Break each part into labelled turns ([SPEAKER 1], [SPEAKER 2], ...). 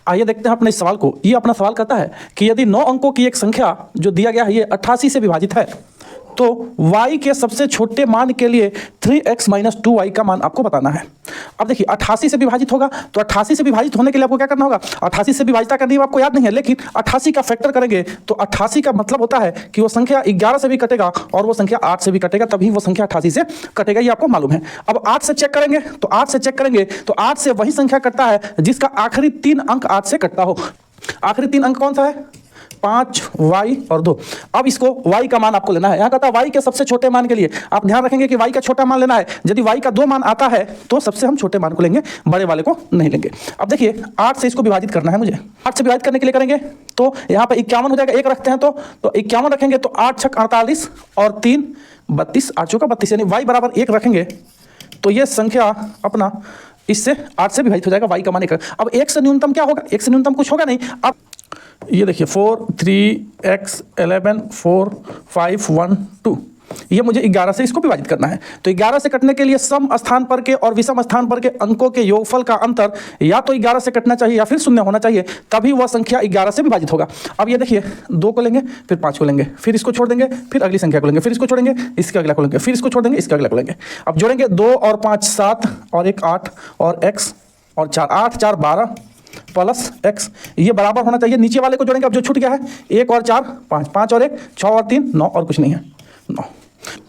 [SPEAKER 1] आइए देखते हैं अपने इस सवाल को। ये अपना सवाल कहता है कि यदि 9 अंकों की एक संख्या जो दिया गया है ये 88 से विभाजित है तो y के सबसे छोटे मान के लिए 3x - 2y का मान आपको बताना है। अब देखिए 88 से विभाजित होगा तो 88 से विभाजित होने के लिए आपको क्या करना होगा, 88 से विभाजित करनी आपको याद नहीं है, लेकिन 88 का फैक्टर करेंगे तो 88 का मतलब होता है कि वो संख्या 11 से भी कटेगा और वो संख्या 8 से भी कटेगा, तभी वो संख्या 88 से कटेगा, ये आपको मालूम है। अब 8 से चेक करेंगे तो 8 से चेक करेंगे तो 8 से वही संख्या कटता है जिसका आखिरी 3 अंक 8 से कटता हो। आखिरी 3 अंक कौन सा है, 5 y और 2। अब इसको y का मान आपको लेना है। यहाँ कहता है y के सबसे छोटे मान के लिए आप ध्यान रखेंगे कि y का छोटा मान लेना है। यदि y का 2 मान आता है तो सबसे हम छोटे मान को लेंगे, बड़े वाले को नहीं लेंगे। अब देखिए 8 से इसको विभाजित करना है मुझे। 8 से विभाजित करने के लिए करेंगे तो यहाँ पे 51 हो जाएगा, एक रखते हैं तो 51 रखेंगे तो 8 छक 48 और 3 32, 8 चौका 32, यानी y बराबर 1 रखेंगे तो ये संख्या अपना इससे 8 से विभाजित हो जाएगा, y का मान 1। अब 1 से न्यूनतम क्या होगा, 1 से न्यूनतम कुछ होगा नहीं। अब ये देखिए 4 3x 11 4 5 1 2, ये मुझे 11 से इसको विभाजित करना है। तो 11 से कटने के लिए सम स्थान पर के और विषम स्थान पर के अंकों के योगफल का अंतर या तो 11 से कटना चाहिए या फिर 0 होना चाहिए, तभी वह संख्या 11 से विभाजित होगा। अब ये देखिए 2 को लेंगे, फिर 5 को लेंगे, फिर इसको छोड़ देंगे, फिर अगली संख्या को लेंगे, फिर इसको छोड़ेंगे, इसके अगला को लेंगे, फिर इसको छोड़ देंगे, इसके अगला को लेंगे। अब जोड़ेंगे 2 और 5 7 और 1 8 और x और 4, 8 4 12 प्लस x, ये बराबर होना चाहिए। नीचे वाले को जोड़ेंगे, अब जो छूट गया है 1 और 4 5, 5 और 1 6 और 3 9 और कुछ नहीं है 9।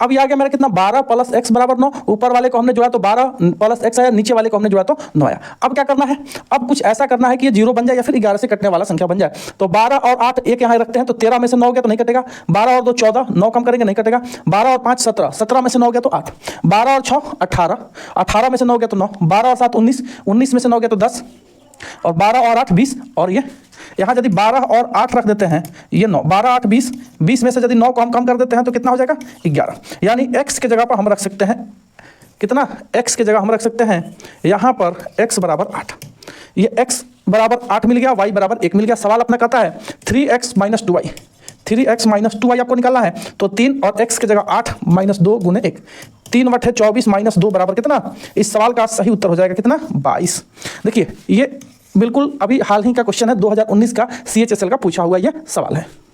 [SPEAKER 1] अब ये आ गया मेरा कितना, 12 प्लस x बराबर 9। ऊपर वाले को हमने जोड़ा तो 12 प्लस x आया, नीचे वाले को हमने जोड़ा तो 9 आया। अब क्या करना है, अब कुछ ऐसा करना है कि ये 0 बन जाए या फिर 11 से कटने वाला संख्या बन जाए। तो 12 और 8 एक यहाँ रखते हैं तो 13 में से 9 हो गया तो नहीं कटेगा। 12 और 2 14, 9 कम करेंगे नहीं कटेगा। 12 और 5 17, 17 में से 9 हो गया तो 8। 12 और 6 18, 18 में से 9 हो गया तो 9। 12 और 7 19, 19 में से 9 हो गया तो 10। और 12 और 8 20, और ये यहाँ यदि 12 और 8 रख देते हैं ये 9, 12 8 20, 20 में से यदि 9 को हम कम कर देते हैं तो कितना हो जाएगा 11। यानी x के जगह पर हम रख सकते हैं कितना, x के जगह हम रख सकते हैं यहाँ पर x बराबर 8। ये x बराबर 8 मिल गया, y बराबर 1 मिल गया। सवाल अपना कहता है 3x - 2y, 3x - 2y आपको निकालना है। तो 3 और x के जगह 8 - 2 गुने 1, 3 बटे 24 - 2 बराबर कितना। इस सवाल का सही उत्तर हो जाएगा कितना, 22। देखिए ये बिल्कुल अभी हाल ही का क्वेश्चन है, 2019 का CHSL का पूछा हुआ ये सवाल है।